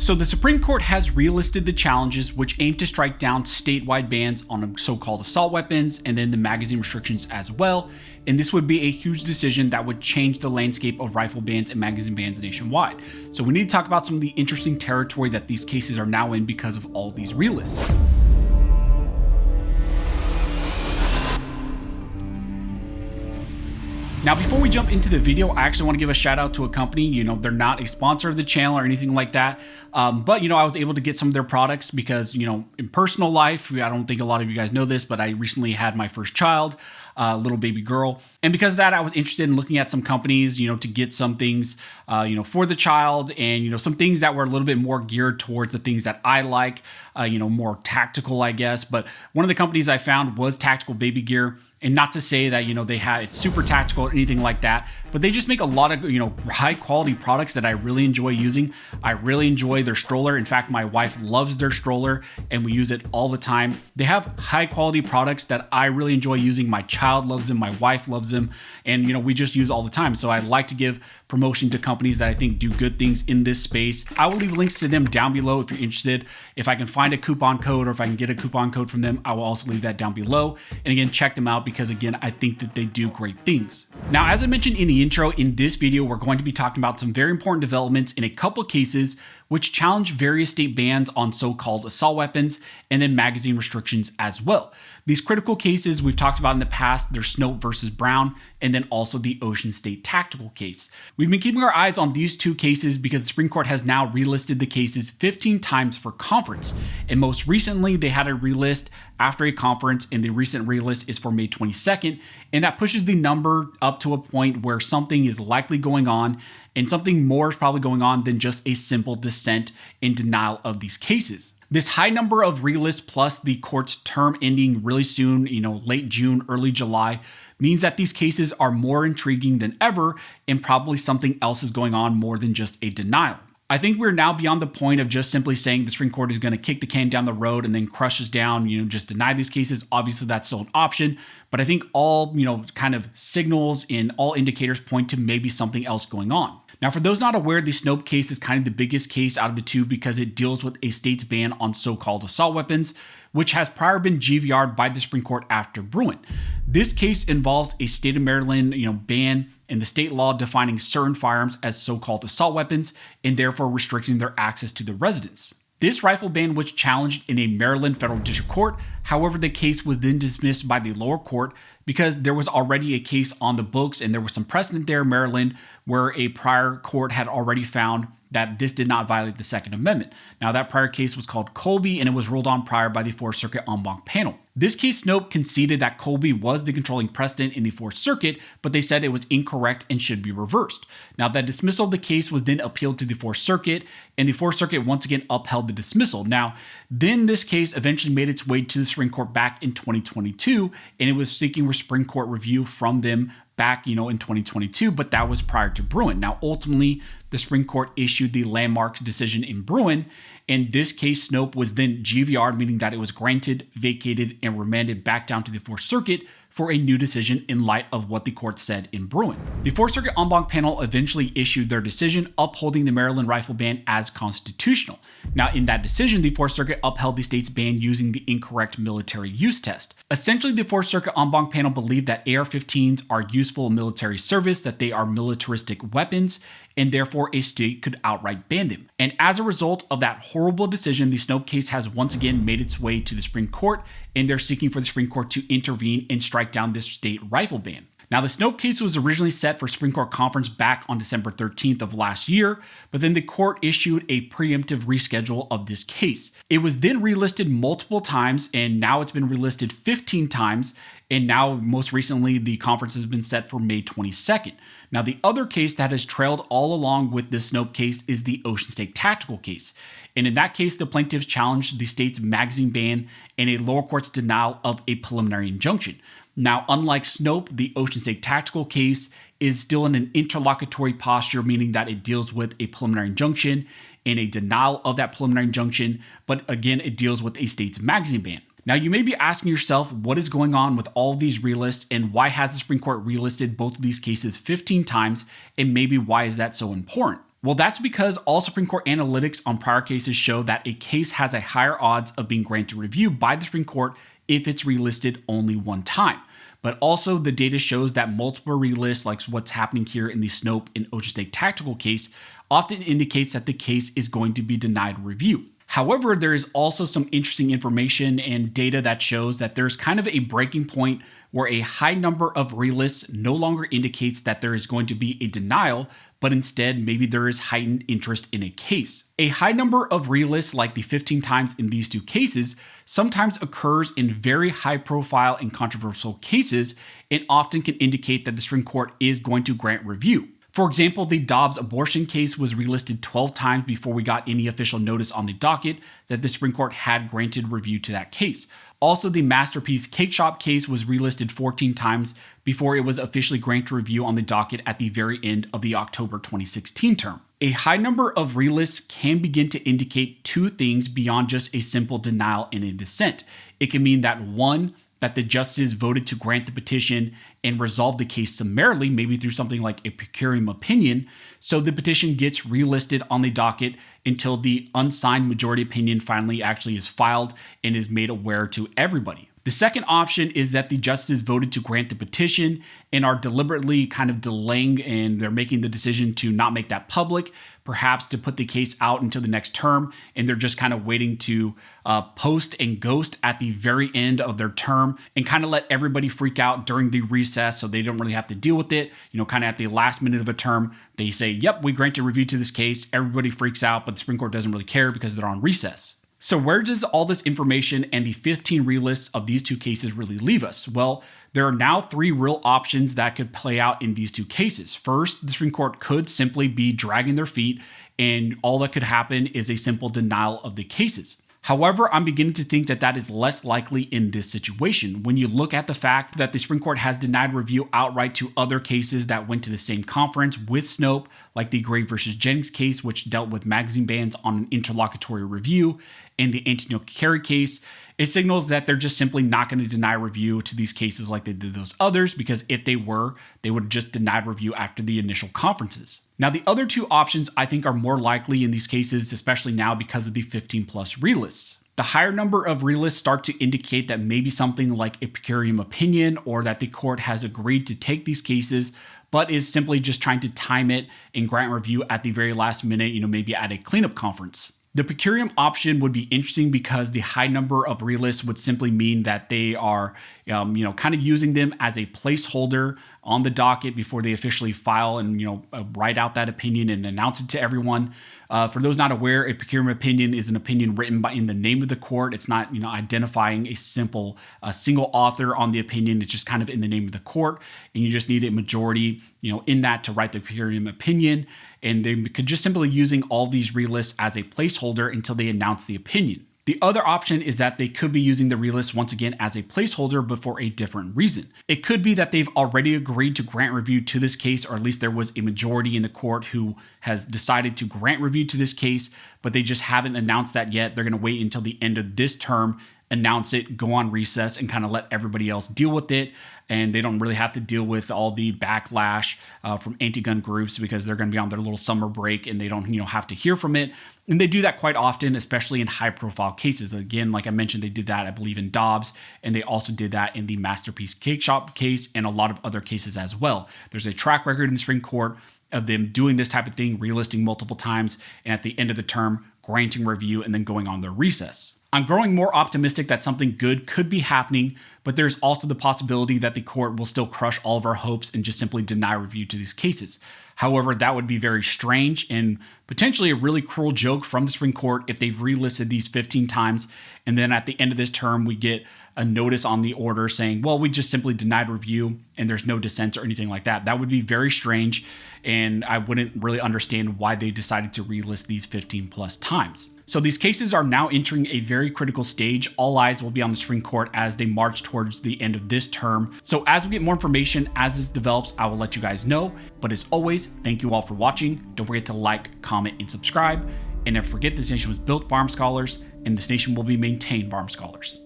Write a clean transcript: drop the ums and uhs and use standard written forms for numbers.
So the Supreme Court has relisted the challenges which aim to strike down statewide bans on so-called assault weapons and then the magazine restrictions as well. And this would be a huge decision that would change the landscape of rifle bans and magazine bans nationwide. So we need to talk about some of the interesting territory that these cases are now in because of all these relists. Now, before we jump into the video, I actually want to give a shout out to a company. They're not a sponsor of the channel or anything like that. But I was able to get some of their products because, in personal life, I don't think a lot of you guys know this, but I recently had my first child, little baby girl. And because of that, I was interested in looking at some companies, to get some things, for the child and, some things that were a little bit more geared towards the things that I like, more tactical, I guess. But one of the companies I found was Tactical Baby Gear. And not to say that, it's super tactical or anything like that, but they just make a lot of, high quality products that I really enjoy using. I really enjoy their stroller. In fact, my wife loves their stroller and we use it all the time. They have high quality products that I really enjoy using. My child loves them. My wife loves them. And, we just use all the time. So I like to give promotion to companies that I think do good things in this space. I will leave links to them down below if you're interested. If I can find a coupon code or if I can get a coupon code from them, I will also leave that down below. And again, check them out because again, I think that they do great things. Now, as I mentioned in the intro, in this video, we're going to be talking about some very important developments in a couple cases which challenge various state bans on so-called assault weapons and then magazine restrictions as well. These critical cases we've talked about in the past, they're Snope versus Brown, and then also the Ocean State tactical case. We've been keeping our eyes on these two cases because the Supreme Court has now relisted the cases 15 times for conference. And most recently, they had a relist after a conference, and the recent relist is for May 22nd. And that pushes the number up to a point where something is likely going on, and something more is probably going on than just a simple dissent in denial of these cases. This high number of relists plus the court's term ending really soon, late June, early July, means that these cases are more intriguing than ever and probably something else is going on more than just a denial. I think we're now beyond the point of just simply saying the Supreme Court is going to kick the can down the road and then crush us down, just deny these cases. Obviously, that's still an option, but I think all, kind of signals and all indicators point to maybe something else going on. Now, for those not aware, the Snope case is kind of the biggest case out of the two because it deals with a state's ban on so-called assault weapons, which has prior been GVR'd by the Supreme Court after Bruin. This case involves a state of Maryland, ban and the state law defining certain firearms as so-called assault weapons and therefore restricting their access to the residents. This rifle ban was challenged in a Maryland federal district court. However, the case was then dismissed by the lower court because there was already a case on the books and there was some precedent there in Maryland where a prior court had already found that this did not violate the Second Amendment. Now, that prior case was called Colby and it was ruled on prior by the Fourth Circuit en banc panel. This case, Snope conceded that Colby was the controlling precedent in the Fourth Circuit, but they said it was incorrect and should be reversed. Now, that dismissal of the case was then appealed to the Fourth Circuit, and the Fourth Circuit once again upheld the dismissal. Now, then this case eventually made its way to the Supreme Court back in 2022, and it was seeking Supreme Court review from them back, in 2022, but that was prior to Bruin. Now, ultimately, the Supreme Court issued the landmark decision in Bruin, and this case, Snope, was then GVR'd, meaning that it was granted, vacated, and remanded back down to the Fourth Circuit for a new decision in light of what the court said in Bruin. The Fourth Circuit en banc panel eventually issued their decision upholding the Maryland rifle ban as constitutional. Now, in that decision, the Fourth Circuit upheld the state's ban using the incorrect military use test. Essentially, the Fourth Circuit en banc panel believed that AR-15s are useful in military service, that they are militaristic weapons, and therefore a state could outright ban them. And as a result of that horrible decision, the Snope case has once again made its way to the Supreme Court, and they're seeking for the Supreme Court to intervene and strike down this state rifle ban. Now, the Snope case was originally set for Supreme Court conference back on December 13th of last year, but then the court issued a preemptive reschedule of this case. It was then relisted multiple times, and now it's been relisted 15 times, and now most recently the conference has been set for May 22nd. Now, the other case that has trailed all along with this Snope case is the Ocean State tactical case. And in that case, the plaintiffs challenged the state's magazine ban and a lower court's denial of a preliminary injunction. Now, unlike Snope, the Ocean State tactical case is still in an interlocutory posture, meaning that it deals with a preliminary injunction and a denial of that preliminary injunction, but again, it deals with a state's magazine ban. Now, you may be asking yourself, what is going on with all of these relists and why has the Supreme Court relisted both of these cases 15 times, and maybe why is that so important? Well, that's because all Supreme Court analytics on prior cases show that a case has a higher odds of being granted review by the Supreme Court if it's relisted only one time. But also the data shows that multiple relists, like what's happening here in the Snope and Ocean State tactical case, often indicates that the case is going to be denied review. However, there is also some interesting information and data that shows that there's kind of a breaking point where a high number of relists no longer indicates that there is going to be a denial, but instead maybe there is heightened interest in a case. A high number of relists, like the 15 times in these two cases, sometimes occurs in very high profile and controversial cases and often can indicate that the Supreme Court is going to grant review. For example, the Dobbs abortion case was relisted 12 times before we got any official notice on the docket that the Supreme Court had granted review to that case. Also, the Masterpiece Cake Shop case was relisted 14 times before it was officially granted review on the docket at the very end of the October 2016 term. A high number of relists can begin to indicate two things beyond just a simple denial and a dissent. It can mean that one, that the justices voted to grant the petition and resolve the case summarily, maybe through something like a per curiam opinion, so the petition gets relisted on the docket until the unsigned majority opinion finally actually is filed and is made aware to everybody. The second option is that the justices voted to grant the petition and are deliberately kind of delaying, and they're making the decision to not make that public, perhaps to put the case out until the next term, and they're just kind of waiting to post and ghost at the very end of their term and kind of let everybody freak out during the recess so they don't really have to deal with it. Kind of at the last minute of a term, they say, yep, we granted review to this case. Everybody freaks out, but the Supreme Court doesn't really care because they're on recess. So where does all this information and the 15 relists of these two cases really leave us? Well, there are now three real options that could play out in these two cases. First, the Supreme Court could simply be dragging their feet, and all that could happen is a simple denial of the cases. However, I'm beginning to think that that is less likely in this situation. When you look at the fact that the Supreme Court has denied review outright to other cases that went to the same conference with Snope, like the Gray versus Jennings case, which dealt with magazine bans on an interlocutory review, and the Antonio Carey case, it signals that they're just simply not going to deny review to these cases like they did those others, because if they were, they would have just denied review after the initial conferences. Now, the other two options I think are more likely in these cases, especially now because of the 15 plus relists. The higher number of relists start to indicate that maybe something like a per curiam opinion, or that the court has agreed to take these cases, but is simply just trying to time it and grant review at the very last minute, maybe at a cleanup conference. The per curiam option would be interesting because the high number of relists would simply mean that they are, kind of using them as a placeholder on the docket before they officially file and, write out that opinion and announce it to everyone. For those not aware, a per curiam opinion is an opinion written in the name of the court. It's not, identifying a single author on the opinion. It's just kind of in the name of the court, and you just need a majority, in that to write the per curiam opinion. And they could just simply using all these relists as a placeholder until they announce the opinion. The other option is that they could be using the relist once again as a placeholder, but for a different reason. It could be that they've already agreed to grant review to this case, or at least there was a majority in the court who has decided to grant review to this case, but they just haven't announced that yet. They're going to wait until the end of this term, announce it, go on recess, and kind of let everybody else deal with it. And they don't really have to deal with all the backlash from anti-gun groups because they're going to be on their little summer break and they don't, have to hear from it. And they do that quite often, especially in high-profile cases. Again, like I mentioned, they did that, I believe, in Dobbs, and they also did that in the Masterpiece Cake Shop case and a lot of other cases as well. There's a track record in the Supreme Court of them doing this type of thing, relisting multiple times, and at the end of the term, granting review and then going on their recess. I'm growing more optimistic that something good could be happening, but there's also the possibility that the court will still crush all of our hopes and just simply deny review to these cases. However, that would be very strange and potentially a really cruel joke from the Supreme Court if they've relisted these 15 times, and then at the end of this term, we get a notice on the order saying, well, we just simply denied review and there's no dissent or anything like that. That would be very strange, and I wouldn't really understand why they decided to relist these 15 plus times. So these cases are now entering a very critical stage. All eyes will be on the Supreme Court as they march towards the end of this term. So as we get more information, as this develops, I will let you guys know. But as always, thank you all for watching. Don't forget to like, comment, and subscribe. And never forget, this nation was built by armed scholars, and this nation will be maintained by armed scholars.